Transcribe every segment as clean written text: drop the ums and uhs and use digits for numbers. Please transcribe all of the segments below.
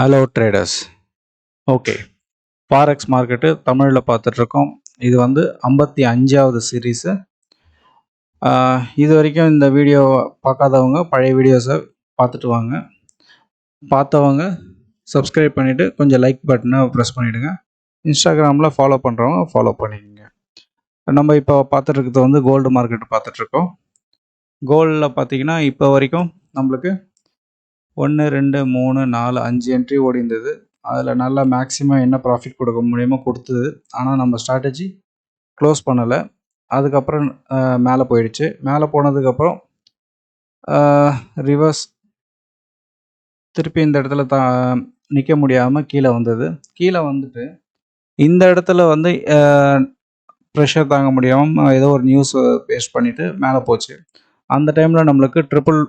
Hello traders. Okay, forex market தமிழில் பார்த்துட்ருக்கோம். இது வந்து 55வது சீரீஸு. இது வரைக்கும் இந்த வீடியோ பார்க்காதவங்க பழைய வீடியோஸை பார்த்துட்டு வாங்க. பார்த்தவங்க சப்ஸ்கிரைப் பண்ணிவிட்டு கொஞ்சம் லைக் பட்டனை ப்ரெஸ் பண்ணிவிடுங்க. இன்ஸ்டாகிராமில் ஃபாலோ பண்ணுறவங்க ஃபாலோ பண்ணிக்கோங்க. நம்ம இப்போ பார்த்துட்ருக்கிறது வந்து கோல்டு மார்க்கெட்டு பார்த்துட்ருக்கோம். கோல்டில் பார்த்திங்கன்னா இப்போ வரைக்கும் நம்மளுக்கு 1 2 3 4 5 என்ட்ரி ஓடி இருந்தது. அதில் நல்லா மேக்ஸிமம் என்ன ப்ராஃபிட் கொடுக்க முடியுமோ கொடுத்தது. ஆனால் நம்ம ஸ்ட்ராட்டஜி க்ளோஸ் பண்ணலை. அதுக்கப்புறம் மேலே போயிடுச்சு. மேலே போனதுக்கப்புறம் ரிவர்ஸ் திருப்பி இந்த இடத்துல நிற்க முடியாமல் கீழே வந்தது. கீழே வந்துட்டு இந்த இடத்துல வந்து ப்ரெஷர் தாங்க முடியாமல் ஏதோ ஒரு நியூஸ் பேஸ்ட் பண்ணிவிட்டு மேலே போச்சு. அந்த டைமில் நம்மளுக்கு ட்ரிபிள்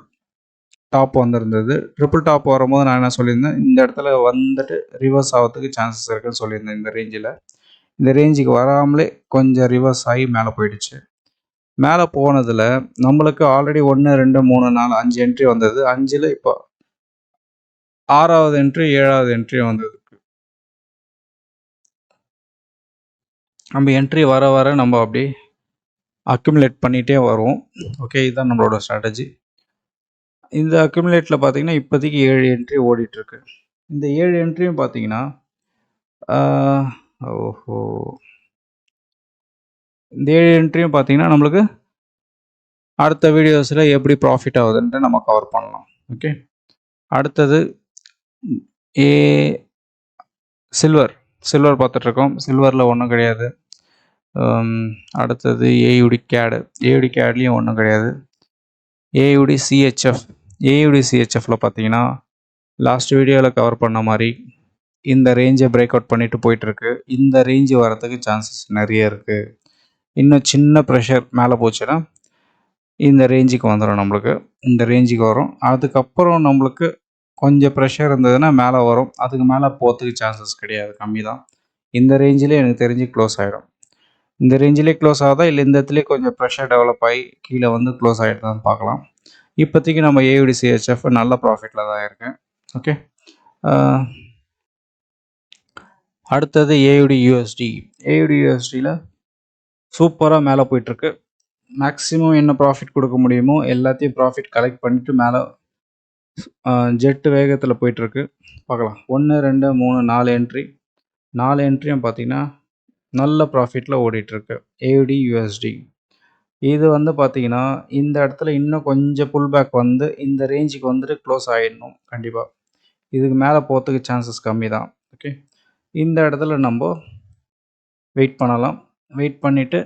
டாப் வந்திருந்தது. ட்ரிபிள் டாப் வரும்போது நான் என்ன சொல்லியிருந்தேன், இந்த இடத்துல வந்துட்டு ரிவர்ஸ் ஆகிறதுக்கு சான்சஸ் இருக்குன்னு சொல்லியிருந்தேன். இந்த ரேஞ்சுக்கு வராமலே கொஞ்சம் ரிவர்ஸ் ஆகி மேலே போயிடுச்சு. மேலே போனதில் நம்மளுக்கு ஆல்ரெடி 1 2 3 4 5 என்ட்ரி வந்தது. 5ல் இப்போ 6வது என்ட்ரி 7வது என்ட்ரி வந்தது. நம்ம என்ட்ரி வர வர நம்ம அப்படி அக்யூமுலேட் பண்ணிகிட்டே வருவோம். ஓகே, இதுதான் நம்மளோட ஸ்ட்ராட்டஜி. இந்த அக்யூமுலேட்டில் பார்த்தீங்கன்னா இப்போதைக்கு 7 என்ட்ரி ஓடிட்டுருக்கு. இந்த 7 என்ட்ரியும் பார்த்தீங்கன்னா இந்த 7 என்ட்ரியும் பார்த்தீங்கன்னா நம்மளுக்கு அடுத்த வீடியோஸில் எப்படி ப்ராஃபிட் ஆகுதுன்ட்டு நம்ம கவர் பண்ணலாம். ஓகே, அடுத்தது சில்வர் பார்த்துட்ருக்கோம். சில்வரில் ஒன்றும் கிடையாது. அடுத்தது ஏயுடி கேட்லேயும் ஒன்றும் கிடையாது. ஏயுடி சிஹெச்எஃப்ல பார்த்தீங்கன்னா லாஸ்ட் வீடியோவில் கவர் பண்ண மாதிரி இந்த ரேஞ்சை பிரேக் அவுட் பண்ணிட்டு போயிட்டுருக்கு. இந்த ரேஞ்சு வரதுக்கு சான்சஸ் நிறைய இருக்குது. இன்னும் சின்ன ப்ரெஷர் மேலே போச்சுன்னா இந்த ரேஞ்சுக்கு வந்துடும். நம்மளுக்கு இந்த ரேஞ்சுக்கு வரும். அதுக்கப்புறம் நம்மளுக்கு கொஞ்சம் ப்ரெஷர் இருந்ததுன்னா மேலே வரும். அதுக்கு மேலே போகிறதுக்கு சான்சஸ் கிடையாது, கம்மி தான். இந்த ரேஞ்சிலே எனக்கு தெரிஞ்சு க்ளோஸ் ஆகிடும். இந்த ரேஞ்சிலே க்ளோஸ் ஆகுதா இல்லை இந்த இடத்துலேயே கொஞ்சம் ப்ரெஷர் டெவலப் ஆகி கீழே வந்து க்ளோஸ் ஆகிடுதான்னு பார்க்கலாம். இப்போதைக்கு நம்ம ஏயுடி சிஹெச்எஃப் நல்ல ப்ராஃபிட்டில் தான் இருக்கேன். ஓகே, அடுத்தது ஏயுடி யூஎஸ்டியில் சூப்பராக மேலே போயிட்டுருக்கு. மேக்ஸிமம் என்ன ப்ராஃபிட் கொடுக்க முடியுமோ எல்லாத்தையும் ப்ராஃபிட் கலெக்ட் பண்ணிவிட்டு மேலே ஜெட்டு வேகத்தில் போயிட்டுருக்கு. பார்க்கலாம். 1 2 3 4 என்ட்ரியும் பார்த்திங்கன்னா நல்ல ப்ராஃபிட்டில் ஓடிட்டுருக்கு ஏயுடி யூஎஸ்டி. இது வந்து பார்த்திங்கன்னா இந்த இடத்துல இன்னும் கொஞ்சம் புல் பேக் வந்து இந்த ரேஞ்சுக்கு வந்துட்டு க்ளோஸ் ஆகிடணும் கண்டிப்பாக. இதுக்கு மேலே போகிறதுக்கு சான்சஸ் கம்மி தான். ஓகே, இந்த இடத்துல நம்ம வெயிட் பண்ணலாம். வெயிட் பண்ணிவிட்டு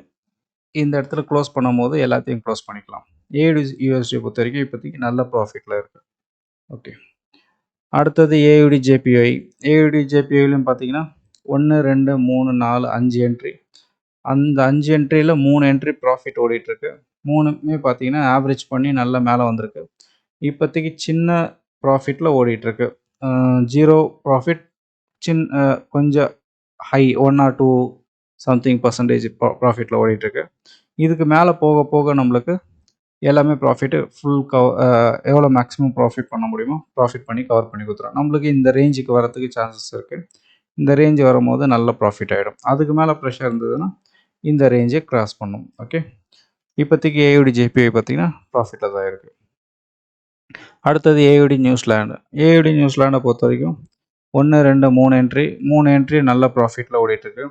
இந்த இடத்துல க்ளோஸ் பண்ணும் போது எல்லாத்தையும் க்ளோஸ் பண்ணிக்கலாம். ஏயுடி யூஎஸ்டி பொறுத்த வரைக்கும் இப்போதைக்கு நல்ல ப்ராஃபிட்டில் இருக்குது. ஓகே, அடுத்தது ஏயுடி ஜேபிஐலையும் பார்த்தீங்கன்னா 1 2 3 4 5 என்ட்ரி. அந்த 5 என்ட்ரியில் 3 என்ட்ரி ப்ராஃபிட் ஓடிட்டுருக்கு. 3மே பார்த்தீங்கன்னா ஆவரேஜ் பண்ணி நல்லா மேலே வந்திருக்கு. இப்போதைக்கு சின்ன ப்ராஃபிட்டில் ஓடிட்டுருக்கு. 0 ப்ராஃபிட், கொஞ்சம் ஹை 1 or 2 சம்திங் பர்சன்டேஜ் ப்ராஃபிட்டில் ஓடிட்டுருக்கு. இதுக்கு மேலே போக போக நம்மளுக்கு எல்லாமே ப்ராஃபிட்டு எவ்வளோ மேக்ஸிமம் ப்ராஃபிட் பண்ண முடியுமோ ப்ராஃபிட் பண்ணி கவர் பண்ணி கொடுத்துரும். நம்மளுக்கு இந்த ரேஞ்சுக்கு வரத்துக்கு சான்சஸ் இருக்குது. இந்த ரேஞ்சு வரும்போது நல்ல ப்ராஃபிட் ஆகிடும். அதுக்கு மேலே ப்ரெஷர் இருந்ததுன்னா இந்த ரேஞ்சை கிராஸ் பண்ணும். ஓகே, இப்போதைக்கு ஏயுடி ஜேபிஐ பார்த்திங்கன்னா ப்ராஃபிட்டில் தான் இருக்குது. அடுத்தது ஏயுடி நியூசிலாண்டை பொறுத்த வரைக்கும் 1 2 3 என்ட்ரி நல்ல ப்ராஃபிட்டில் ஓடிட்டுருக்கு.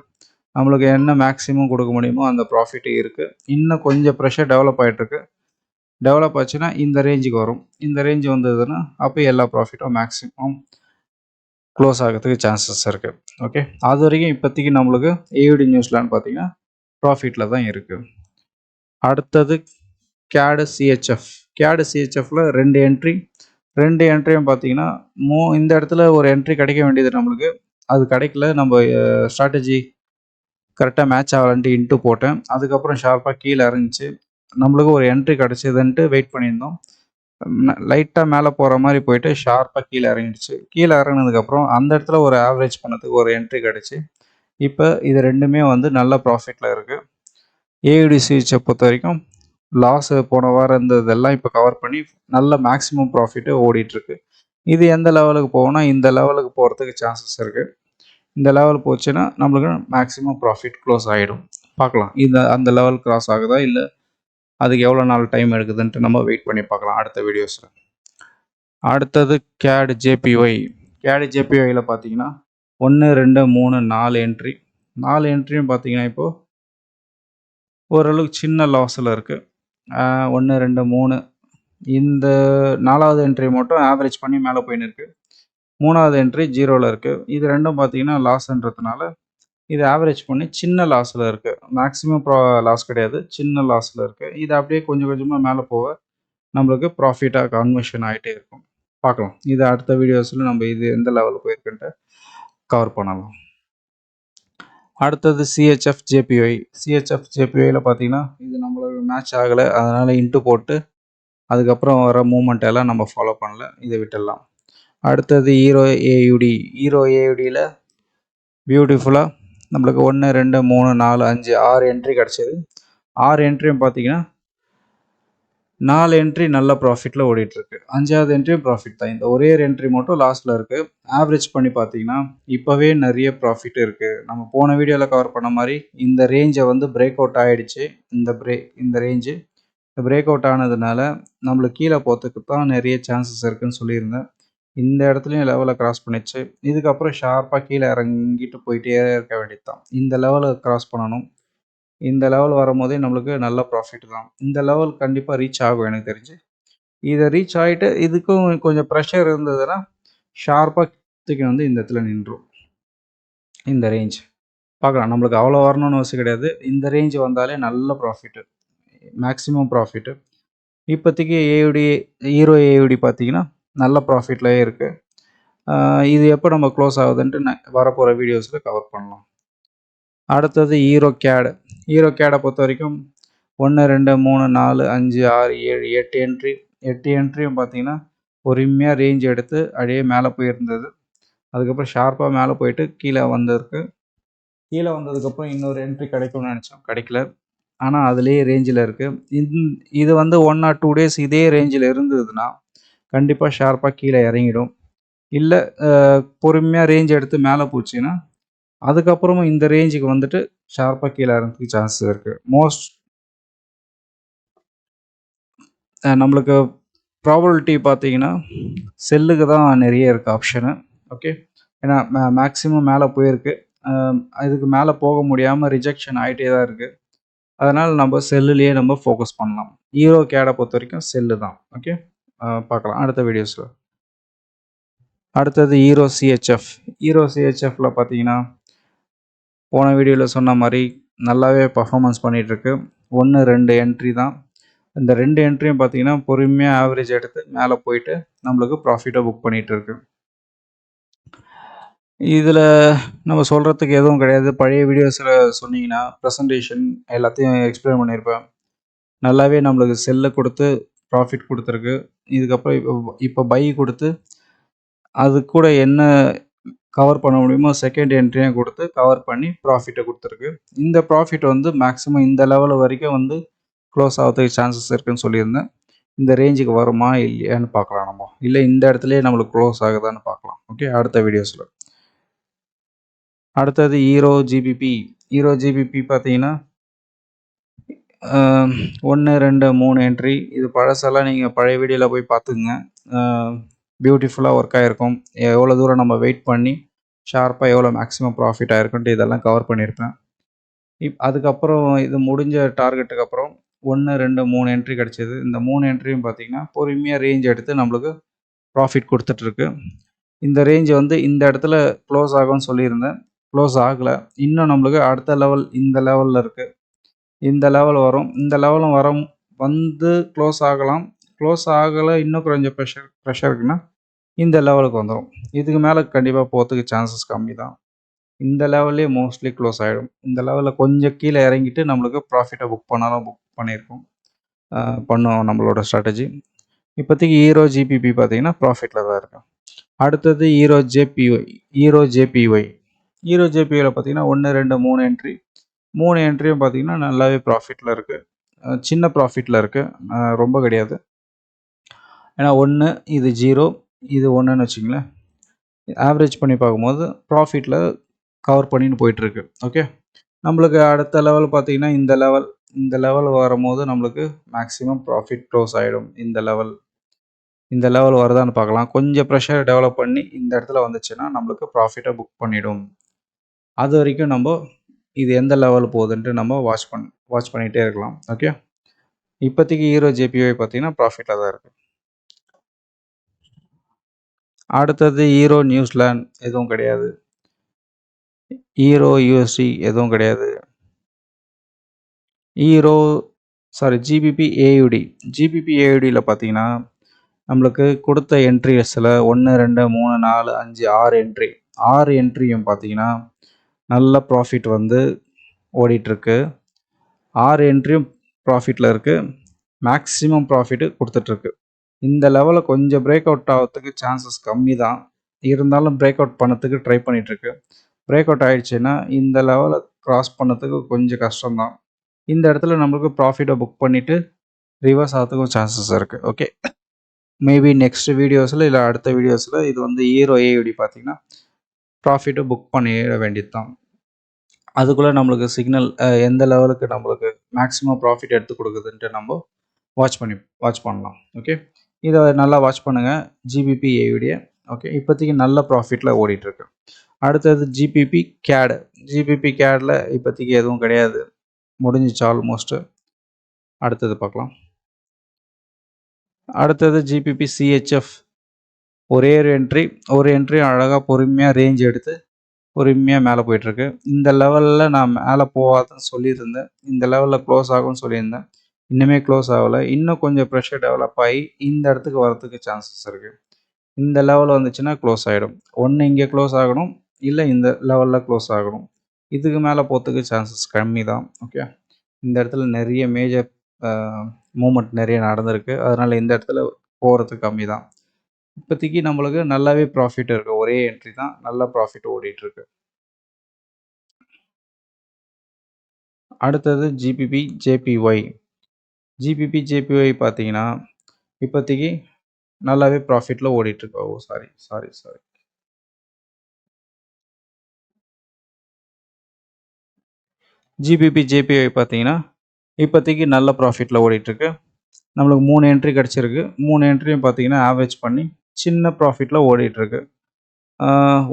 நம்மளுக்கு என்ன மேக்ஸிமம் கொடுக்க முடியுமோ அந்த ப்ராஃபிட்டு இருக்குது. இன்னும் கொஞ்சம் ப்ரெஷர் டெவலப் ஆச்சுன்னா இந்த ரேஞ்சுக்கு வரும். இந்த ரேஞ்சு வந்ததுன்னா அப்போ எல்லா ப்ராஃபிட்டும் மேக்ஸிமம் க்ளோஸ் ஆகிறதுக்கு சான்சஸ் இருக்குது. ஓகே, அது வரைக்கும் இப்போதைக்கு நம்மளுக்கு ஏயுடி நியூசிலாண்ட் பார்த்திங்கன்னா ப்ராஃபிட்டில் தான் இருக்குது. அடுத்தது கேடு சிஹெச்எஃப்ல 2 என்ட்ரியும் பார்த்திங்கன்னா இந்த இடத்துல ஒரு என்ட்ரி கிடைக்க வேண்டியது நம்மளுக்கு. அது கிடைக்கல. நம்ம ஸ்ட்ராட்டஜி கரெக்டாக மேட்ச் ஆகலான்ட்டு இன்ட்டு போட்டேன். அதுக்கப்புறம் ஷார்ப்பாக கீழே இறங்கிச்சு. நம்மளுக்கு ஒரு என்ட்ரி கிடச்சிதுன்ட்டு வெயிட் பண்ணியிருந்தோம். லைட்டாக மேலே போகிற மாதிரி போயிட்டு ஷார்ப்பாக கீழே இறங்கிடுச்சு. கீழே இறங்கினதுக்கப்புறம் அந்த இடத்துல ஒரு ஆவரேஜ் பண்ணதுக்கு ஒரு என்ட்ரி கிடச்சி இப்போ இது ரெண்டுமே வந்து நல்ல ப்ராஃபிட்டில் இருக்குது. ஏயுடி சிஹெச்சை பொறுத்த வரைக்கும் லாஸு போன வாரம் இருந்ததெல்லாம் இப்போ கவர் பண்ணி நல்ல மேக்ஸிமம் ப்ராஃபிட்டு ஓடிட்டுருக்கு. இது எந்த லெவலுக்கு போகும்னா இந்த லெவலுக்கு போகிறதுக்கு சான்சஸ் இருக்குது. இந்த லெவல் போச்சுன்னா நம்மளுக்கு மேக்ஸிமம் ப்ராஃபிட் க்ளோஸ் ஆகிடும். பார்க்கலாம் அந்த லெவல் கிராஸ் ஆகுதா இல்லை அதுக்கு எவ்வளோ நாள் டைம் எடுக்குதுன்ட்டு நம்ம வெயிட் பண்ணி பார்க்கலாம் அடுத்த வீடியோஸில். அடுத்தது CAD JPY. CAD JPYயில் பார்த்தீங்கன்னா 1 2 3 4 என்ட்ரி. 4 என்ட்ரியும் பார்த்தீங்கன்னா இப்போது ஓரளவுக்கு சின்ன லாஸில் இருக்குது. 1 2 3 இந்த 4வது என்ட்ரி மட்டும் ஆவரேஜ் பண்ணி மேலே போயின்னு இருக்குது. 3வது என்ட்ரி 0ல் இருக்குது. இது ரெண்டும் பார்த்தீங்கன்னா லாஸ்ன்றதுனால இது ஆவரேஜ் பண்ணி சின்ன லாஸில் இருக்குது. மேக்ஸிமம் லாஸ் கிடையாது, சின்ன லாஸில் இருக்குது. இது அப்படியே கொஞ்சம் கொஞ்சமாக மேலே போக நம்மளுக்கு ப்ராஃபிட்டாக கன்வர்ஷன் ஆகிட்டே இருக்கும். பார்க்கலாம் இது அடுத்த வீடியோஸில் நம்ம இது எந்த லெவலுக்கு போயிருக்குன்ட்டு கவர் பண்ணலாம். அடுத்தது CHF JPY. CHF JPYயில் பார்த்தீங்கன்னா இது நம்மளுக்கு மேட்ச் ஆகலை, அதனால் இன்ட்டு போட்டு அதுக்கப்புறம் வர மூமெண்ட் எல்லாம் நம்ம ஃபாலோ பண்ணல, இதை விட்டுடலாம். அடுத்தது ஹீரோ AUD. ஹீரோ AUDயில் பியூட்டிஃபுல்லாக நம்மளுக்கு 1 2 3 4 5 6 என்ட்ரி கிடச்சிது. 6 என்ட்ரியும் பார்த்தீங்கன்னா 4 என்ட்ரி நல்ல ப்ராஃபிட்டில் ஓடிட்டுருக்கு. 5வது என்ட்ரியும் ப்ராஃபிட் தான். இந்த ஒரே என்ட்ரி மட்டும் லாஸ்ட்டில் இருக்குது. ஆவரேஜ் பண்ணி பார்த்தீங்கன்னா இப்போவே நிறைய ப்ராஃபிட் இருக்குது. நம்ம போன வீடியோவில் கவர் பண்ண மாதிரி இந்த ரேஞ்சை வந்து பிரேக் அவுட் ஆகிடுச்சு. இந்த ரேஞ்சு பிரேக் அவுட் ஆனதுனால நம்மளுக்கு கீழே போகிறதுக்கு தான் நிறைய சான்சஸ் இருக்குதுன்னு சொல்லியிருந்தேன். இந்த இடத்துலையும் லெவலை கிராஸ் பண்ணிச்சு. இதுக்கப்புறம் ஷார்ப்பாக கீழே இறங்கிட்டு போயிட்டே இருக்க வேண்டியது தான். இந்த லெவலை கிராஸ் பண்ணணும். இந்த லெவல் வரும்போதே நம்மளுக்கு நல்ல ப்ராஃபிட் தான். இந்த லெவல் கண்டிப்பாக ரீச் ஆகும் எனக்கு தெரிஞ்சு. இதை ரீச் ஆகிட்டு இதுக்கும் கொஞ்சம் ப்ரெஷர் இருந்ததுன்னா ஷார்ப்பாக தூக்கி வந்து இந்த இடத்துல நின்றும். இந்த ரேஞ்ச் பார்க்கலாம், நம்மளுக்கு அவ்வளோ வரணும்னு அவசியம் கிடையாது. இந்த ரேஞ்ச் வந்தாலே நல்ல ப்ராஃபிட்டு, மேக்ஸிமம் ப்ராஃபிட்டு. இப்போதைக்கு ஹீரோ AUD பார்த்தீங்கன்னா நல்ல ப்ராஃபிட்லேயே இருக்குது. இது எப்போ நம்ம க்ளோஸ் ஆகுதுன்ட்டு வரப்போகிற வீடியோஸில் கவர் பண்ணலாம். அடுத்தது ஹீரோ CAD. ஹீரோ CADை பொறுத்த வரைக்கும் 1 2 3 4 5 6 7 8 என்ட்ரி. 8 என்ட்ரியும் பார்த்தீங்கன்னா பொறுமையாக ரேஞ்ச் எடுத்து அப்படியே மேலே போயிருந்தது. அதுக்கப்புறம் ஷார்ப்பாக மேலே போயிட்டு கீழே வந்திருக்கு. கீழே வந்ததுக்கப்புறம் இன்னொரு என்ட்ரி கிடைக்கும்னு நினச்சோம், கிடைக்கல. ஆனால் அதுலேயே ரேஞ்சில் இருக்குது. இது வந்து 1 or 2 டேஸ் இதே ரேஞ்சில் இருந்ததுன்னா கண்டிப்பாக ஷார்ப்பாக கீழே இறங்கிடும். இல்லை பொறுமையாக ரேஞ்ச் எடுத்து மேலே போச்சுன்னா அதுக்கப்புறமும் இந்த ரேஞ்சுக்கு வந்துட்டு ஷார்ப்பாக கீழே இறங்கிறதுக்கு சான்சஸ் இருக்குது. நம்மளுக்கு ப்ராபபிலிட்டி பார்த்தீங்கன்னா செல்லுக்கு தான் நிறைய இருக்குது ஆப்ஷனு. ஓகே, ஏன்னா மேக்ஸிமம் மேலே போயிருக்கு. இதுக்கு மேலே போக முடியாமல் ரிஜெக்ஷன் ஆகிட்டே தான் இருக்குது. அதனால் நம்ம செல்லுலேயே நம்ம ஃபோக்கஸ் பண்ணலாம். ஹீரோ CADை பொறுத்த வரைக்கும் செல்லு தான். ஓகே, பார்க்கலாம் அடுத்த வீடியோஸில். அடுத்தது ஹீரோ CHF. ஹீரோ CHFயில் பார்த்தீங்கன்னா போன வீடியோவில் சொன்ன மாதிரி நல்லாவே பர்ஃபார்மன்ஸ் பண்ணிகிட்ருக்கு. 1 2 என்ட்ரி தான். இந்த 2 என்ட்ரியும் பார்த்தீங்கன்னா பொறுமையாக ஆவரேஜ் எடுத்து மேலே போயிட்டு நம்மளுக்கு ப்ராஃபிட்டை புக் பண்ணிகிட்ருக்கு. இதில் நம்ம சொல்கிறதுக்கு எதுவும் கிடையாது. பழைய வீடியோஸில் சொன்னீங்கன்னா ப்ரெசன்டேஷன் எல்லாத்தையும் எக்ஸ்பிளைன் பண்ணியிருப்பேன். நல்லாவே நம்மளுக்கு செல்லை கொடுத்து ப்ராஃபிட் கொடுத்துருக்கு. இதுக்கப்புறம் இப்போ பை கொடுத்து அது கூட என்ன கவர் பண்ண முடியுமோ செகண்ட் என்ட்ரியும் கொடுத்து கவர் பண்ணி ப்ராஃபிட்டை கொடுத்துருக்கு. இந்த ப்ராஃபிட் வந்து மேக்ஸிமம் இந்த லெவல் வரைக்கும் வந்து க்ளோஸ் ஆகிறதுக்கு சான்சஸ் இருக்குதுன்னு சொல்லியிருந்தேன். இந்த ரேஞ்சுக்கு வருமா இல்லையான்னு பார்க்கலாம் நம்ம. இல்லை இந்த இடத்துலையே நம்மளுக்கு க்ளோஸ் ஆகுதான்னு பார்க்கலாம். ஓகே, அடுத்த வீடியோஸில். அடுத்தது ஹீரோ GBP. ஹீரோ GBP பார்த்தீங்கன்னா 1 2 3 என்ட்ரி. இது பழசெல்லாம் நீங்கள் பழைய வீடியோவில் போய் பார்த்துக்குங்க. பியூட்டிஃபுல்லாக ஒர்க் ஆகிருக்கும். எவ்வளோ தூரம் நம்ம வெயிட் பண்ணி ஷார்ப்பாக எவ்வளோ மேக்ஸிமம் ப்ராஃபிட் ஆகிருக்குன்ட்டு இதெல்லாம் கவர் பண்ணியிருப்பேன். அதுக்கப்புறம் இது முடிஞ்ச டார்கெட்டுக்கு அப்புறம் 1 2 3 என்ட்ரி கிடச்சிது. இந்த 3 என்ட்ரியும் பார்த்தீங்கன்னா பொறுமையாக ரேஞ்ச் எடுத்து நம்மளுக்கு ப்ராஃபிட் கொடுத்துட்ருக்கு. இந்த ரேஞ்ச் வந்து இந்த இடத்துல க்ளோஸ் ஆகும்னு சொல்லியிருந்தேன், க்ளோஸ் ஆகலை. இன்னும் நம்மளுக்கு அடுத்த லெவல் இந்த லெவலில் இருக்குது. இந்த லெவல் வரும். இந்த லெவலும் வந்து க்ளோஸ் ஆகலாம். க்ளோஸ் ஆகலை, இன்னும் கொஞ்சம் ப்ரெஷர் இருக்குன்னா இந்த லெவலுக்கு வந்துடும். இதுக்கு மேலே கண்டிப்பாக போகிறதுக்கு சான்சஸ் கம்மி தான். இந்த லெவல்லே மோஸ்ட்லி க்ளோஸ் ஆகிடும். இந்த லெவலில் கொஞ்சம் கீழே இறங்கிட்டு நம்மளுக்கு ப்ராஃபிட்டை புக் பண்ணாலும் புக் பண்ணியிருக்கோம், பண்ணுவோம் நம்மளோட ஸ்ட்ராட்டஜி. இப்போதைக்கு ஹீரோ GBP பார்த்தீங்கன்னா ப்ராஃபிட்டில் தான் இருக்கும். அடுத்தது ஹீரோ JPY. ஹீரோ JPYயில் பார்த்தீங்கன்னா 1 2 3 என்ட்ரி. 3 என்ட்ரியும் பார்த்தீங்கன்னா நல்லாவே ப்ராஃபிட்டில் இருக்குது. சின்ன ப்ராஃபிட்டில் இருக்குது, ரொம்ப கிடையாது. ஏன்னா 1 இது 0, இது ஒன்றுன்னு வச்சுங்களேன். ஆவரேஜ் பண்ணி பார்க்கும்போது ப்ராஃபிட்டில் கவர் பண்ணின்னு போயிட்டுருக்கு. ஓகே. நம்மளுக்கு அடுத்த லெவல் பார்த்தீங்கன்னா இந்த லெவல் வரும்போது நம்மளுக்கு மேக்ஸிமம் ப்ராஃபிட் க்ளோஸ் ஆகிடும். இந்த லெவல் வருதான்னு பார்க்கலாம். கொஞ்சம் ப்ரெஷர் டெவலப் பண்ணி இந்த இடத்துல வந்துச்சுன்னா நம்மளுக்கு ப்ராஃபிட்டை புக் பண்ணிடும். அது வரைக்கும் நம்ம இது எந்த லெவல் போகுதுன்ட்டு நம்ம வாட்ச் பண்ணிகிட்டே இருக்கலாம். ஓகே. இப்போதைக்கு ஹீரோ ஜேபிஒய் பார்த்தீங்கன்னா ப்ராஃபிட்டில் தான் இருக்குது. அடுத்தது ஹீரோ நியூசிலாந்து எதுவும் கிடையாது. ஹீரோ யூஎஸ்டி எதுவும் கிடையாது. ஜிபிபி ஏயுடி. ஜிபிபி ஏயுடியில் பார்த்தீங்கன்னா நம்மளுக்கு கொடுத்த என்ட்ரிஸில் 1, 2, 3, 4, 5, 6 என்ட்ரி. 6 என்ட்ரியும் பார்த்தீங்கன்னா நல்ல ப்ராஃபிட் வந்து ஓடிட்டுருக்கு. 6 என்ட்ரியும் ப்ராஃபிட்டில் இருக்குது. மேக்ஸிமம் ப்ராஃபிட்டு கொடுத்துட்ருக்கு. இந்த லெவலில் கொஞ்சம் பிரேக் அவுட் ஆகிறதுக்கு சான்சஸ் கம்மி தான். இருந்தாலும் பிரேக் அவுட் பண்ணதுக்கு ட்ரை பண்ணிகிட்ருக்கு. பிரேக் அவுட் ஆகிடுச்சுன்னா இந்த லெவலை க்ராஸ் பண்ணதுக்கு கொஞ்சம் கஷ்டம்தான். இந்த இடத்துல நம்மளுக்கு ப்ராஃபிட்டை புக் பண்ணிவிட்டு ரிவர்ஸ் ஆகிறதுக்கும் சான்சஸ் இருக்குது. ஓகே. மேபி நெக்ஸ்ட் வீடியோஸில் இல்லை அடுத்த வீடியோஸில் இது வந்து ஹீரோ ஏயுடி பார்த்தீங்கன்னா ப்ராஃபிட்டை புக் பண்ணிட வேண்டியது தான். அதுக்குள்ளே நம்மளுக்கு சிக்னல் எந்த லெவலுக்கு நம்மளுக்கு மேக்ஸிமம் ப்ராஃபிட் எடுத்து கொடுக்குதுன்ட்டு நம்ம வாட்ச் பண்ணலாம். ஓகே. இதை நல்லா வாட்ச் பண்ணுங்கள் ஜிபிபி ஏயுடியை. ஓகே. இப்போதைக்கு நல்ல ப்ராஃபிட்டில் ஓடிட்டுருக்கு. அடுத்தது ஜிபிபி கேடு. ஜிபிபி கேடில் இப்போதைக்கு எதுவும் கிடையாது, முடிஞ்சிச்சு ஆல்மோஸ்ட்டு. அடுத்தது பார்க்கலாம். அடுத்தது ஜிபிபி சிஹெச்எஃப். ஒரே ஒரு என்ட்ரி அழகாக பொறுமையாக ரேஞ்ச் எடுத்து பொறுமையாக மேலே போயிட்டுருக்கு. இந்த லெவலில் நான் மேலே போகாதுன்னு சொல்லியிருந்தேன். இந்த லெவலில் க்ளோஸ் ஆகும்னு சொல்லியிருந்தேன். இன்னுமே க்ளோஸ் ஆகலை. இன்னும் கொஞ்சம் ப்ரெஷர் டெவலப் ஆகி இந்த இடத்துக்கு வரத்துக்கு சான்சஸ் இருக்குது. இந்த லெவல் வந்துச்சுன்னா க்ளோஸ் ஆகிடும். ஒன்று இங்கே க்ளோஸ் ஆகணும், இல்லை இந்த லெவலில் க்ளோஸ் ஆகணும். இதுக்கு மேலே போகிறதுக்கு சான்சஸ் கம்மி தான். ஓகே. இந்த இடத்துல நிறைய மேஜர் மூமெண்ட் நிறைய நடந்திருக்கு. அதனால் இந்த இடத்துல போகிறதுக்கு கம்மி தான். இப்போதைக்கு நம்மளுக்கு நல்லாவே ப்ராஃபிட் இருக்குது. ஒரே என்ட்ரி தான், நல்ல ப்ராஃபிட் ஓடிட்டுருக்கு. அடுத்தது ஜிபிபி ஜேபிஒய். ஜிபிபி ஜேபிஒய் பார்த்தீங்கன்னா இப்போதைக்கு நல்லாவே ப்ராஃபிட்டில் ஓடிட்டுருக்கு. சாரி. ஜிபிபி ஜேபிஒய் பார்த்தீங்கன்னா இப்போதைக்கு நல்ல ப்ராஃபிட்டில் ஓடிட்டுருக்கு. நம்மளுக்கு 3 என்ட்ரி கிடச்சிருக்கு. 3 என்ட்ரியும் பார்த்தீங்கன்னா ஆவரேஜ் பண்ணி சின்ன ப்ராஃபிட்டில் ஓடிட்டுருக்கு.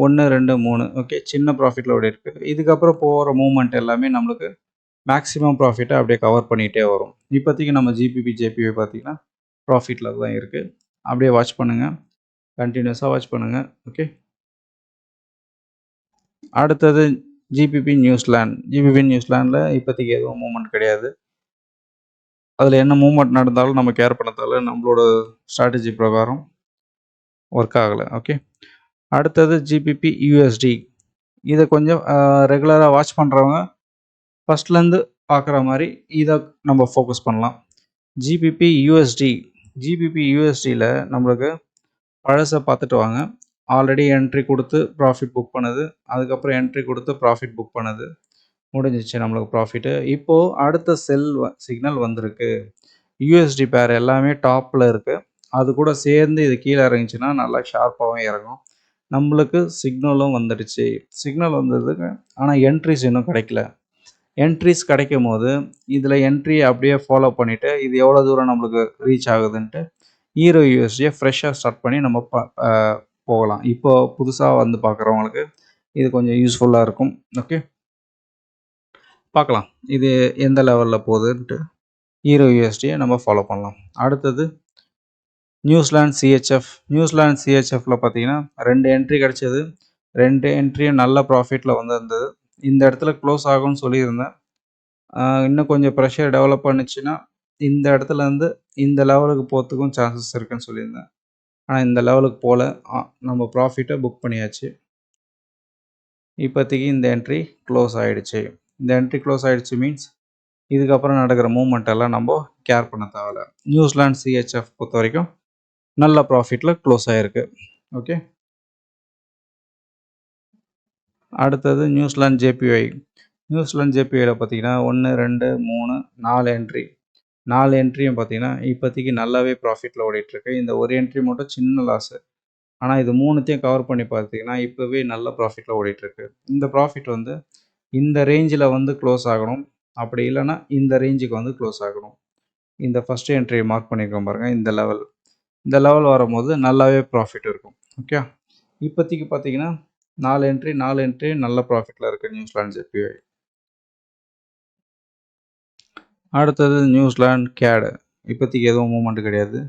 1, 2, 3. ஓகே. சின்ன ப்ராஃபிட்டில் ஓடிருக்கு. இதுக்கப்புறம் போகிற மூவ்மெண்ட் எல்லாமே நம்மளுக்கு மேக்ஸிமம் ப்ராஃபிட்டை அப்படியே கவர் பண்ணிகிட்டே வரும். இப்போதைக்கு நம்ம ஜிபிபி ஜேபிஒய் பார்த்தீங்கன்னா ப்ராஃபிட்டில் தான் இருக்குது. அப்படியே வாட்ச் பண்ணுங்கள், கண்டினியூஸாக வாட்ச் பண்ணுங்கள். ஓகே. அடுத்தது ஜிபிபி நியூசிலாந்து. ஜிபிபி நியூசிலாண்டில் இப்போதைக்கு எதுவும் மூவ்மெண்ட் கிடையாது. அதில் என்ன மூவ்மெண்ட் நடந்தாலும் நம்ம கேர் பண்ணதால நம்மளோட ஸ்ட்ராட்டஜி பிரகாரம் ஒர்க் ஆகலை. ஓகே. அடுத்தது ஜிபிபி யூஎஸ்டி. இதை கொஞ்சம் ரெகுலராக வாட்ச் பண்ணுறவங்க ஃபஸ்ட்லேருந்து பார்க்குற மாதிரி இதை நம்ம ஃபோக்கஸ் பண்ணலாம். ஜிபிபி யூஎஸ்டியில் நம்மளுக்கு பழசை பார்த்துட்டு வாங்க. ஆல்ரெடி என்ட்ரி கொடுத்து ப்ராஃபிட் புக் பண்ணுது, அதுக்கப்புறம் என்ட்ரி கொடுத்து ப்ராஃபிட் புக் பண்ணுது, முடிஞ்சிச்சு நம்மளுக்கு ப்ராஃபிட்டு. இப்போது அடுத்த செல் சிக்னல் வந்திருக்கு. யூஎஸ்டி பேர் எல்லாமே டாப்பில் இருக்குது. அது கூட சேர்ந்து இது கீழே இறங்குச்சுன்னா நல்லா ஷார்ப்பாகவும் இறங்கும். நம்மளுக்கு சிக்னலும் வந்துடுச்சு. சிக்னல் வந்ததுக்கு ஆனால் என்ட்ரிஸ் இன்னும் கிடைக்கல. என்ட்ரிஸ் கிடைக்கும் போது இதில் என்ட்ரி அப்படியே ஃபாலோ பண்ணிவிட்டு இது எவ்வளோ தூரம் நம்மளுக்கு ரீச் ஆகுதுன்ட்டு ஹீரோ யூஎஸ்டியை ஃப்ரெஷ்ஷாக ஸ்டார்ட் பண்ணி நம்ம போகலாம். இப்போது புதுசாக வந்து பார்க்குறவங்களுக்கு இது கொஞ்சம் யூஸ்ஃபுல்லாக இருக்கும். ஓகே. பார்க்கலாம் இது எந்த லெவலில் போகுதுன்ட்டு ஹீரோ யூஎஸ்டியை நம்ம ஃபாலோ பண்ணலாம். அடுத்தது நியூசிலாந்து சிஹெச்எஃப்பில் பார்த்தீங்கன்னா 2 என்ட்ரி கிடச்சிது. 2 என்ட்ரியும் நல்ல ப்ராஃபிட்டில் வந்திருந்தது. இந்த இடத்துல க்ளோஸ் ஆகும்னு சொல்லியிருந்தேன். இன்னும் கொஞ்சம் ப்ரெஷர் டெவலப் பண்ணுச்சுன்னா இந்த இடத்துலேருந்து இந்த லெவலுக்கு போகிறதுக்கும் சான்சஸ் இருக்குதுன்னு சொல்லியிருந்தேன். ஆனால் இந்த லெவலுக்கு போகல. நம்ம ப்ராஃபிட்டை புக் பண்ணியாச்சு. இப்போதைக்கு இந்த என்ட்ரி க்ளோஸ் ஆகிடுச்சு. இந்த என்ட்ரி க்ளோஸ் ஆகிடுச்சு மீன்ஸ் இதுக்கப்புறம் நடக்கிற மூவ்மெண்ட் எல்லாம் நம்ம கேர் பண்ண தேவையில்ல. நியூசிலாந்து சிஹெச்எஃப் பொறுத்த வரைக்கும் நல்ல ப்ராஃபிட்டில் க்ளோஸ் ஆகிருக்கு. ஓகே. அடுத்தது நியூசிலாந்து ஜேபிஒயில் பார்த்தீங்கன்னா 1, 2, 3, 4 என்ட்ரி. 4 என்ட்ரியும் பார்த்தீங்கன்னா இப்போதைக்கு நல்லாவே ப்ராஃபிட்டில் ஓடிட்டுருக்கு. இந்த ஒரு என்ட்ரி மட்டும் சின்ன லாஸு. ஆனா இது 3த்தையும் கவர் பண்ணி பார்த்தீங்கன்னா, இப்பவே நல்ல ப்ராஃபிட்ல ஓடிட்டுருக்கு. இந்த ப்ராஃபிட் வந்து இந்த ரேஞ்சில வந்து க்ளோஸ் ஆகணும். அப்படி இல்லன்னா, இந்த ரேஞ்சுக்கு வந்து க்ளோஸ் ஆகணும். இந்த ஃபர்ஸ்ட் என்ட்ரி மார்க் பண்ணியிருக்கோம் பாருங்க. இந்த லெவல். இந்த லெவல் வரும்போது நல்லாவே ப்ராஃபிட் இருக்கும். ஓகே. இப்போதைக்கு பார்த்தீங்கன்னா 4 என்ட்ரி நல்ல ப்ராஃபிட்ல இருக்கு நியூசிலாந்து ஜெபிஒய். அடுத்தது நியூசிலாந்து கேட். இப்போதைக்கு எதுவும் மூவ்மெண்ட் கிடையாது.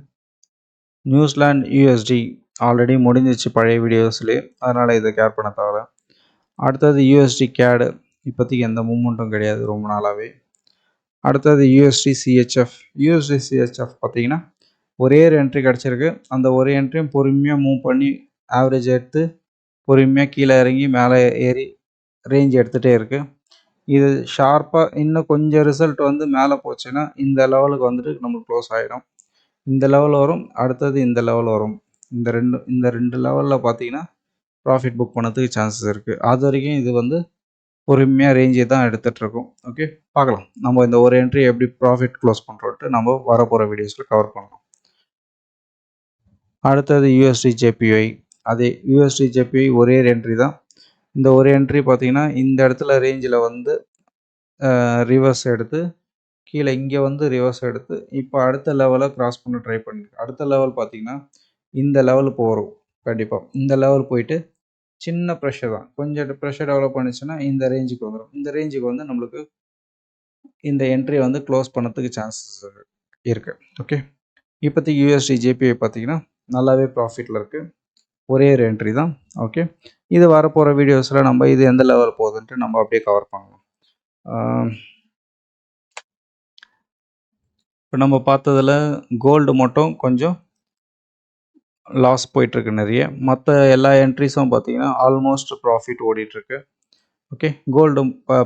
நியூசிலாந்து யூஎஸ்டி ஆல்ரெடி முடிஞ்சிச்சு பழைய வீடியோஸ்லேயே, அதனால் இதை கேர் பண்ண தேவையில்ல. அடுத்தது யூஎஸ்டி கேடு. இப்போதைக்கு எந்த மூவ்மெண்ட்டும் கிடையாது ரொம்ப நாளாகவே. அடுத்தது யூஎஸ்டி சிஹெச்எஃப். யூஎஸ்டி சிஹெச்எஃப் பார்த்தீங்கன்னா ஒரே ஒரு என்ட்ரி கிடச்சிருக்கு. அந்த ஒரு என்ட்ரியும் பொறுமையாக மூவ் பண்ணி ஆவரேஜ் எடுத்து பொறுமையாக கீழே இறங்கி மேலே ஏறி ரேஞ்ச் எடுத்துகிட்டே இருக்குது. இது ஷார்ப்பாக இன்னும் கொஞ்சம் ரிசல்ட் வந்து மேலே போச்சுன்னா இந்த லெவலுக்கு வந்துட்டு நம்மளுக்கு க்ளோஸ் ஆகிடும். இந்த லெவல் வரும், அடுத்தது இந்த லெவல் வரும். இந்த ரெண்டு லெவலில் பார்த்தீங்கன்னா ப்ராஃபிட் புக் பண்ணதுக்கு சான்சஸ் இருக்குது. அது வரைக்கும் இது வந்து பொறுமையாக ரேஞ்சை தான் எடுத்துகிட்ருக்கோம். ஓகே, பார்க்கலாம் நம்ம இந்த ஒரு என்ட்ரி எப்படி ப்ராஃபிட் க்ளோஸ் பண்ணுறோன்ட்டு நம்ம வரப்போகிற வீடியோஸில் கவர் பண்ணலாம். அடுத்தது யூஎஸ்டி ஜேபிஒய். அதே யூஎஸ்டி ஜேபிஒய் ஒரே என்ட்ரி தான். இந்த ஒரு என்ட்ரி பார்த்தீங்கன்னா இந்த இடத்துல ரேஞ்சில் வந்து ரிவர்ஸ் எடுத்து கீழே இங்கே வந்து ரிவர்ஸ் எடுத்து இப்போ அடுத்த லெவலை கிராஸ் பண்ண ட்ரை பண்ணிருக்கு. அடுத்த லெவல் பார்த்தீங்கன்னா இந்த லெவலுக்கு வரும். கண்டிப்பாக இந்த லெவல் போயிட்டு சின்ன ப்ரெஷர் தான், கொஞ்சம் ப்ரெஷர் டெவலப் பண்ணிச்சுன்னா இந்த ரேஞ்சுக்கு வந்துடும். இந்த ரேஞ்சுக்கு வந்து நம்மளுக்கு இந்த என்ட்ரி வந்து க்ளோஸ் பண்ணதுக்கு சான்சஸ் இருக்குது. ஓகே, இப்போதைக்கு யூஎஸ்டி ஜேபிஐ பார்த்தீங்கன்னா நல்லாவே ப்ராஃபிட்டில் இருக்குது. ஒரே ஒரு என்ட்ரி தான். ஓகே, இது வரப்போகிற வீடியோஸில் நம்ம இது எந்த லெவல் போகுதுன்ட்டு நம்ம அப்படியே கவர் பண்ணலாம். இப்போ நம்ம பார்த்ததில் கோல்டு மட்டும் கொஞ்சம் லாஸ் போயிட்டுருக்கு நிறைய. மற்ற எல்லா என்ட்ரிஸும் பார்த்தீங்கன்னா ஆல்மோஸ்ட் ப்ராஃபிட் ஓடிட்டுருக்கு. ஓகே, கோல்டு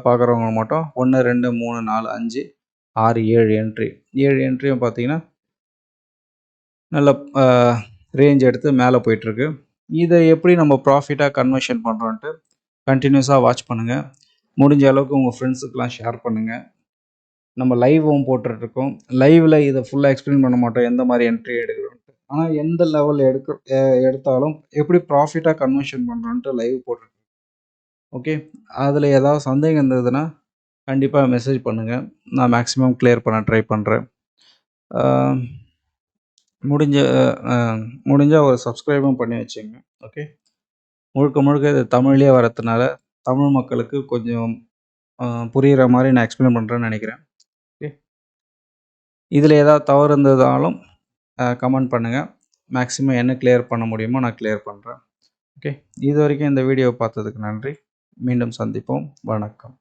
பார்க்குறவங்க மட்டும் 1 2 3 4 5 6 7 என்ட்ரி. 7 என்ட்ரியும் பார்த்தீங்கன்னா நல்ல ரேஞ்ச் எடுத்து மேலே போயிட்டுருக்கு. இதை எப்படி நம்ம ப்ராஃபிட்டாக கன்வர்ஷன் பண்ணுறோன்ட்டு கண்டினியூஸாக வாட்ச் பண்ணுங்கள். முடிஞ்ச அளவுக்கு உங்கள் ஃப்ரெண்ட்ஸுக்கெலாம் ஷேர் பண்ணுங்கள். நம்ம லைவும் போட்டுட்ருக்கோம். லைவில் இதை ஃபுல்லாக எக்ஸ்பிளைன் பண்ண மாட்டோம் எந்த மாதிரி என்ட்ரி எடுக்கிறோன்ட்டு. ஆனால் எந்த லெவல் எடுத்தாலும் எப்படி ப்ராஃபிட்டாக கன்வர்ஷன் பண்ணுறோன்ட்டு லைவ் போட்டுருக்கோம். ஓகே, அதில் ஏதாவது சந்தேகம் இருந்ததுன்னா கண்டிப்பாக மெசேஜ் பண்ணுங்கள். நான் மேக்ஸிமம் கிளியர் பண்ண ட்ரை பண்ணுறேன். முடிஞ்சால் ஒரு சப்ஸ்கிரைபும் பண்ணி வச்சுங்க. ஓகே, முழுக்க இது தமிழ்லேயே வரதுனால தமிழ் மக்களுக்கு கொஞ்சம் புரிகிற மாதிரி நான் எக்ஸ்பிளைன் பண்ணுறேன்னு நினைக்கிறேன். ஓகே, இதில் ஏதாவது தவறு இருந்ததாலும் கமெண்ட் பண்ணுங்கள். மேக்ஸிமம் என்ன கிளியர் பண்ண முடியுமோ நான் கிளியர் பண்ணுறேன். ஓகே, இது வரைக்கும் இந்த வீடியோ பார்த்ததுக்கு நன்றி. மீண்டும் சந்திப்போம். வணக்கம்.